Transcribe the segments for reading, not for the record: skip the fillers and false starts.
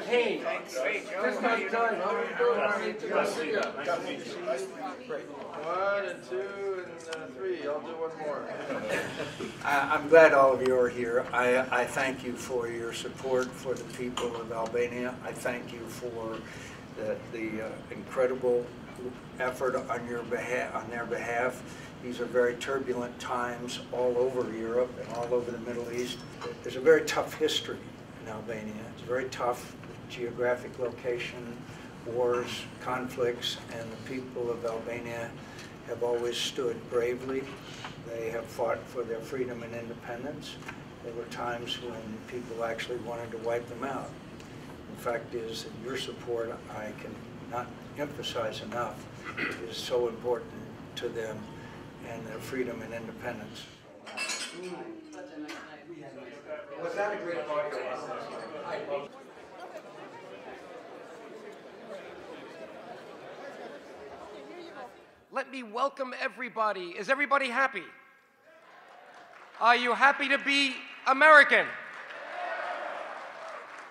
McCain. Just got done. How are you doing, Arnie? Good to see you. Great. 1 and 2 and 3. I'll do one more. I'm glad all of you are here. I thank you for your support for the people of Albania. I thank you for the incredible effort on their behalf. These are very turbulent times all over Europe and all over the Middle East. There's a very tough history in Albania. It's very tough geographic location, wars, conflicts, and the people of Albania have always stood bravely. They have fought for their freedom and independence. There were times when people actually wanted to wipe them out. The fact is that your support, I cannot emphasize enough, is so important to them and their freedom and independence. Was that a great party? Let me welcome everybody. Is everybody happy? Are you happy to be American?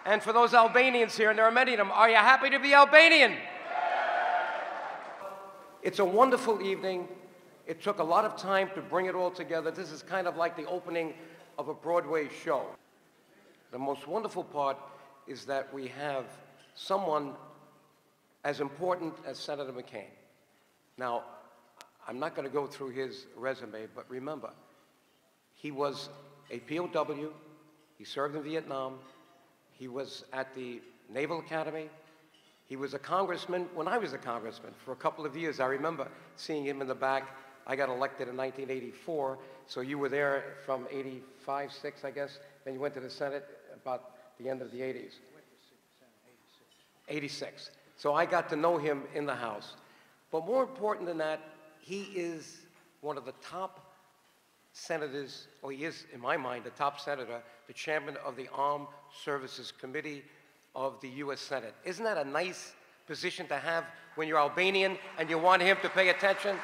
And for those Albanians here, and there are many of them, are you happy to be Albanian? It's a wonderful evening. It took a lot of time to bring it all together. This is kind of like the opening of a Broadway show. The most wonderful part is that we have someone as important as Senator McCain. Now, I'm not going to go through his resume, but remember, he was a POW, he served in Vietnam, he was at the Naval Academy, he was a congressman when I was a congressman for a couple of years. I remember seeing him in the back. I got elected in 1984, so you were there from 85, 6, I guess. Then you went to the Senate about the end of the 80s. 86. So I got to know him in the House. But more important than that, he is one of the top senators, or he is, in my mind, the top senator, the chairman of the Armed Services Committee of the U.S. Senate. Isn't that a nice position to have when you're Albanian and you want him to pay attention?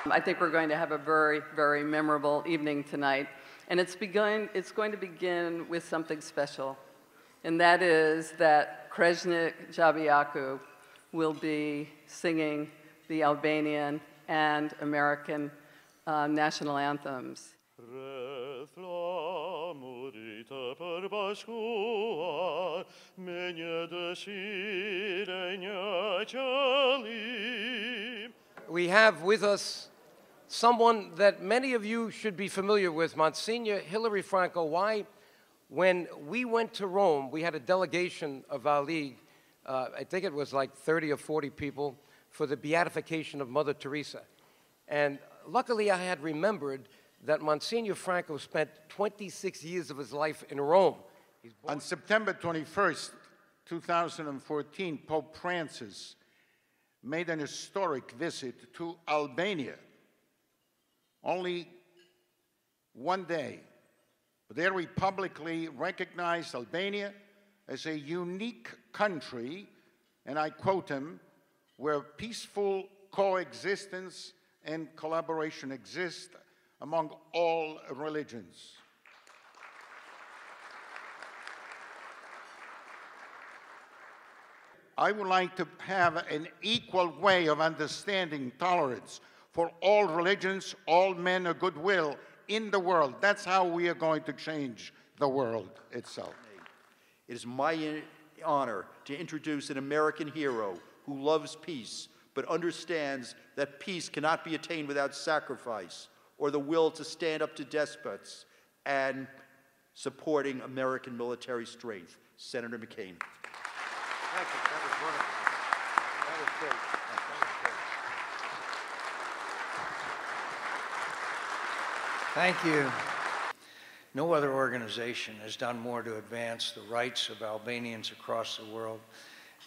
I think we're going to have a very, very memorable evening tonight. And it's going to begin with something special. And that is that Kreshnik Jabiaku will be singing the Albanian and American national anthems. We have with us someone that many of you should be familiar with, Monsignor Hilary Franco. Why? When we went to Rome, we had a delegation of our league, I think it was like 30 or 40 people, for the beatification of Mother Teresa. And luckily I had remembered that Monsignor Franco spent 26 years of his life in Rome. On September 21st, 2014, Pope Francis made an historic visit to Albania. Only one day. But there we publicly recognized Albania as a unique country, and I quote him, where peaceful coexistence and collaboration exist among all religions. I would like to have an equal way of understanding tolerance for all religions, all men of goodwill in the world. That's how we are going to change the world itself. It is my honor to introduce an American hero who loves peace, but understands that peace cannot be attained without sacrifice or the will to stand up to despots, and supporting American military strength, Senator McCain. Thank you. That was wonderful. That was great. Thank you. No other organization has done more to advance the rights of Albanians across the world,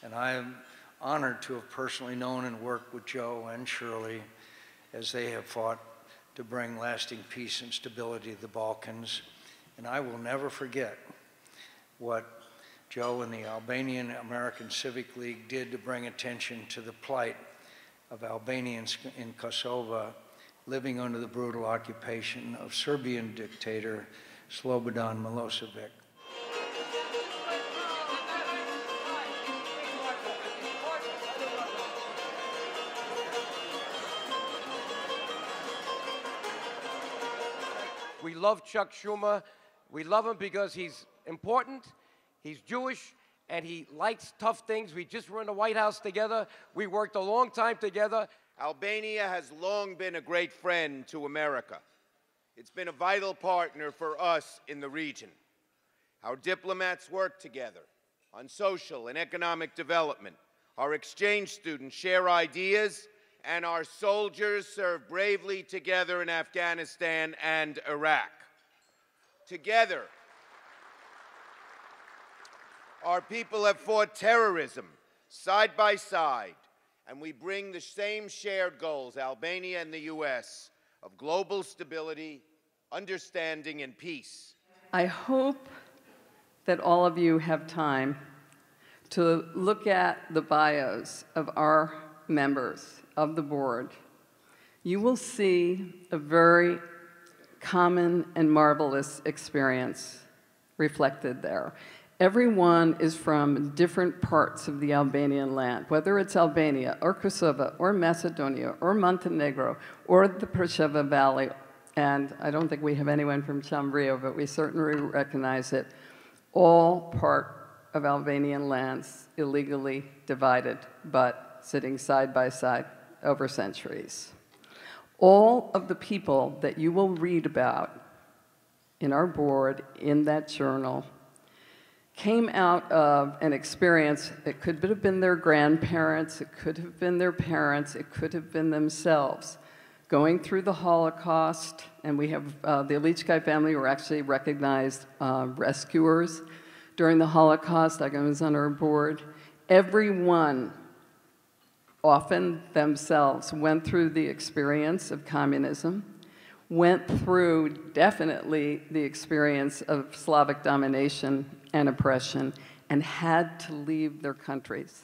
and I am honored to have personally known and worked with Joe and Shirley as they have fought to bring lasting peace and stability to the Balkans. And I will never forget what Joe and the Albanian American Civic League did to bring attention to the plight of Albanians in Kosovo living under the brutal occupation of Serbian dictator Slobodan Milosevic. We love Chuck Schumer. We love him because he's important, he's Jewish, and he likes tough things. We just were in the White House together. We worked a long time together. Albania has long been a great friend to America. It's been a vital partner for us in the region. Our diplomats work together on social and economic development. Our exchange students share ideas, and our soldiers serve bravely together in Afghanistan and Iraq. Together, our people have fought terrorism side by side, and we bring the same shared goals, Albania and the U.S., of global stability, understanding, and peace. I hope that all of you have time to look at the bios of our members of the board. You will see a very common and marvelous experience reflected there. Everyone is from different parts of the Albanian land, whether it's Albania or Kosovo or Macedonia or Montenegro or the Preševa Valley. And I don't think we have anyone from Chambrio, but we certainly recognize it. All part of Albanian lands illegally divided, but sitting side by side over centuries. All of the people that you will read about in our board, in that journal, came out of an experience. It could have been their grandparents, it could have been their parents, it could have been themselves. Going through the Holocaust, and we have the Ilichkai family were actually recognized rescuers during the Holocaust. I was on our board. Everyone, often themselves, went through the experience of communism, went through definitely the experience of Slavic domination and oppression, and had to leave their countries.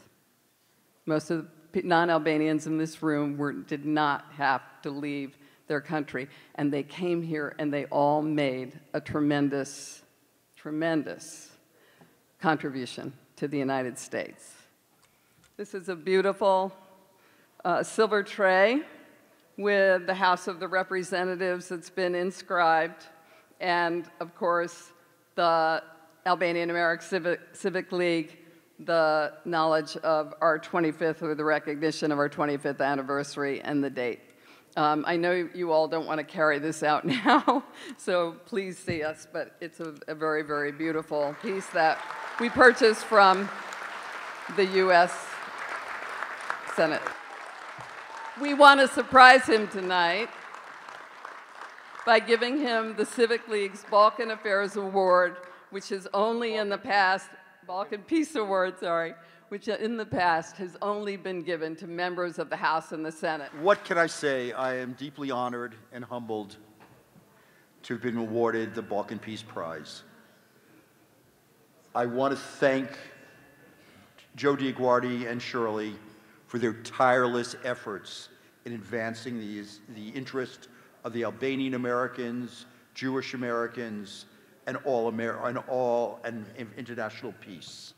Most of the non-Albanians in this room did not have to leave their country, and they came here and they all made a tremendous, tremendous contribution to the United States. This is a beautiful silver tray with the House of the Representatives that's been inscribed, and of course the Albanian American Civic League, the knowledge of our 25th, or the recognition of our 25th anniversary and the date. I know you all don't want to carry this out now, so please see us, but it's a very, very beautiful piece that we purchased from the U.S. Senate. We want to surprise him tonight by giving him the Civic League's Balkan Affairs Award, which is only in the past, Balkan Peace Award, sorry, which in the past has only been given to members of the House and the Senate. What can I say? I am deeply honored and humbled to have been awarded the Balkan Peace Prize. I want to thank Joe DiGuardi and Shirley for their tireless efforts in advancing the interest of the Albanian Americans, Jewish Americans, and international peace.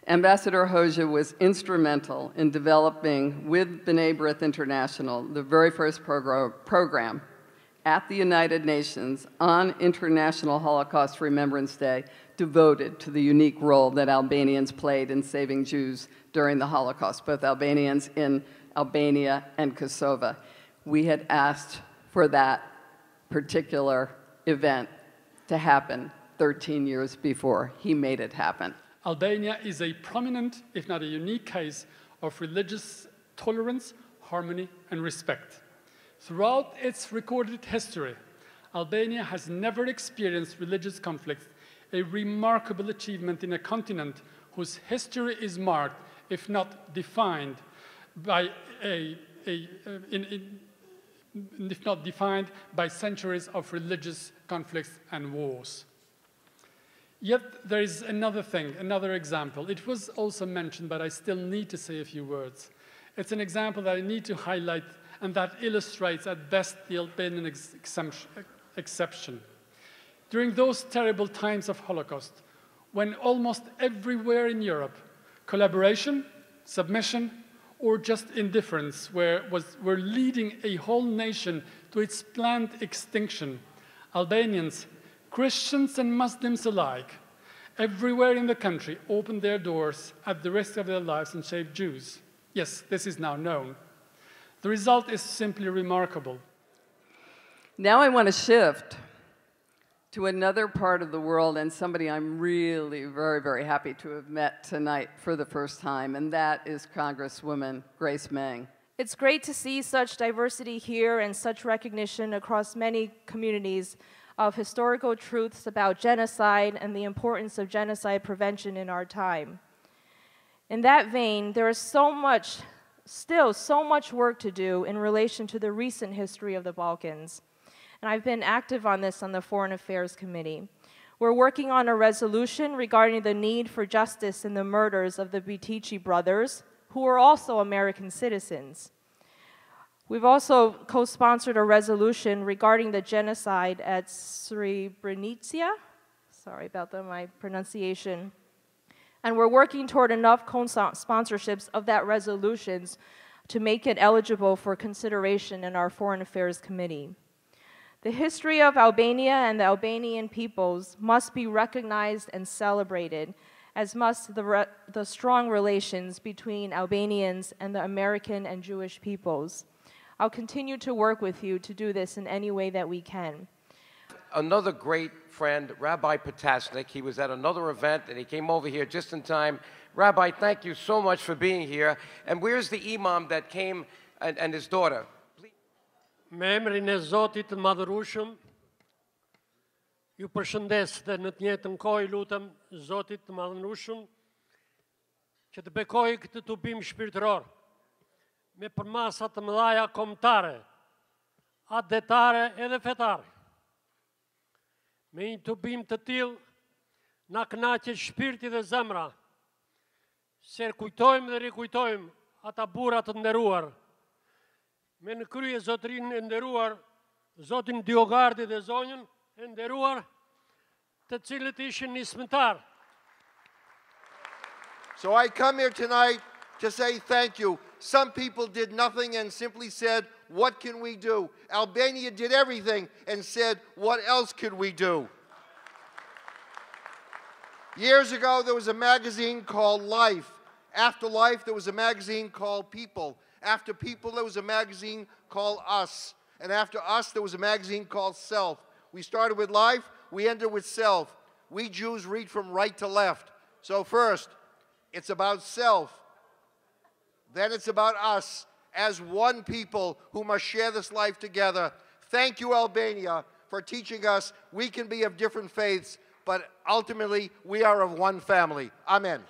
Ambassador Hoxha was instrumental in developing, with B'nai B'rith International, the very first program at the United Nations on International Holocaust Remembrance Day devoted to the unique role that Albanians played in saving Jews during the Holocaust, both Albanians in Albania and Kosovo. We had asked for that particular event to happen 13 years before. He made it happen. Albania is a prominent, if not a unique case, of religious tolerance, harmony, and respect. Throughout its recorded history, Albania has never experienced religious conflict, a remarkable achievement in a continent whose history is marked, if not defined, by centuries of religious conflicts and wars. Yet there is another thing, another example. It was also mentioned, but I still need to say a few words. It's an example that I need to highlight, and that illustrates at best the Albanian exception. During those terrible times of Holocaust, when almost everywhere in Europe, collaboration, submission, or just indifference were leading a whole nation to its planned extinction, Albanians, Christians and Muslims alike, everywhere in the country opened their doors at the risk of their lives and saved Jews. Yes, this is now known. The result is simply remarkable. Now I want to shift to another part of the world and somebody I'm really very, very happy to have met tonight for the first time, and that is Congresswoman Grace Meng. It's great to see such diversity here and such recognition across many communities of historical truths about genocide and the importance of genocide prevention in our time. In that vein, there is still so much work to do in relation to the recent history of the Balkans. And I've been active on this on the Foreign Affairs Committee. We're working on a resolution regarding the need for justice in the murders of the Bitici brothers, who were also American citizens. We've also co-sponsored a resolution regarding the genocide at Srebrenica. Sorry about my pronunciation. And we're working toward enough co-sponsorships of that resolutions to make it eligible for consideration in our Foreign Affairs Committee. The history of Albania and the Albanian peoples must be recognized and celebrated, as must the strong relations between Albanians and the American and Jewish peoples. I'll continue to work with you to do this in any way that we can. Another great friend, Rabbi Potasnik, he was at another event and he came over here just in time. Rabbi, thank you so much for being here. And where's the imam that came and his daughter? Me emrin e Zotit të madhërueshëm, ju përshëndes dhe në të njëjtën kohë lutem Zotit të madhërueshëm që të bekojë këtë tubim shpirtëror me përmasa të mëdha kombëtare, adetare edhe fetare. Me një tubim të tillë na kënaqet shpirti dhe zemra, se kujtojmë dhe rikujtojmë ata burra të nderuar. Me në krye zotrin e nderuar, zotin Diogardi dhe zonjën e nderuar, të cilët ishin nismëtar. So I come here tonight to say thank you. Some people did nothing and simply said, what can we do? Albania did everything and said, what else could we do? Years ago, there was a magazine called Life. After Life, there was a magazine called People. After People, there was a magazine called Us. And after Us, there was a magazine called Self. We started with Life, we ended with Self. We Jews read from right to left. So first, it's about self. Then it's about us as one people who must share this life together. Thank you, Albania, for teaching us we can be of different faiths, but ultimately we are of one family. Amen.